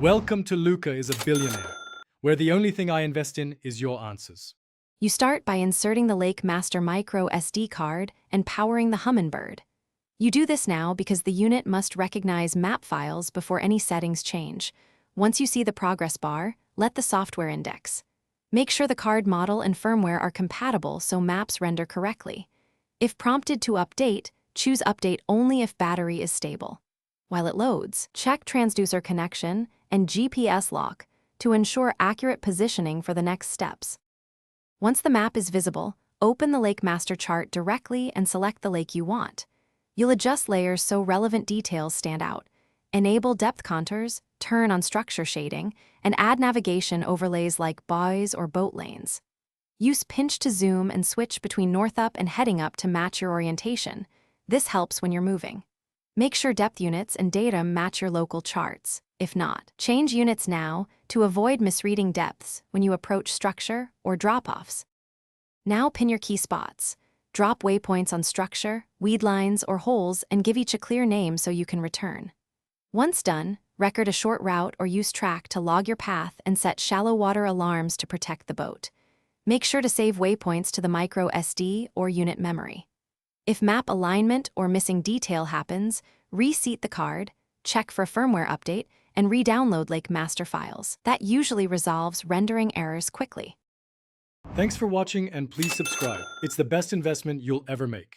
Welcome to Luca is a Billionaire, where the only thing I invest in is your answers. You start by inserting the Lakemaster micro SD card and powering the Humminbird. You do this now because the unit must recognize map files before any settings change. Once you see the progress bar, let the software index. Make sure the card model and firmware are compatible so maps render correctly. If prompted to update, choose Update only if battery is stable. While it loads, check transducer connection and GPS lock to ensure accurate positioning for the next steps. Once the map is visible, open the Lakemaster chart directly and select the lake you want. You'll adjust layers so relevant details stand out. Enable depth contours, turn on structure shading, and add navigation overlays like buoys or boat lanes. Use pinch to zoom and switch between north up and heading up to match your orientation. This helps when you're moving. Make sure depth units and datum match your local charts. If not, change units now to avoid misreading depths when you approach structure or drop-offs. Now pin your key spots. Drop waypoints on structure, weed lines, or holes and give each a clear name so you can return. Once done, record a short route or use track to log your path and set shallow water alarms to protect the boat. Make sure to save waypoints to the micro SD or unit memory. If map alignment or missing detail happens, reseat the card, check for a firmware update, and re-download Lakemaster files. That usually resolves rendering errors quickly. Thanks for watching and please subscribe. It's the best investment you'll ever make.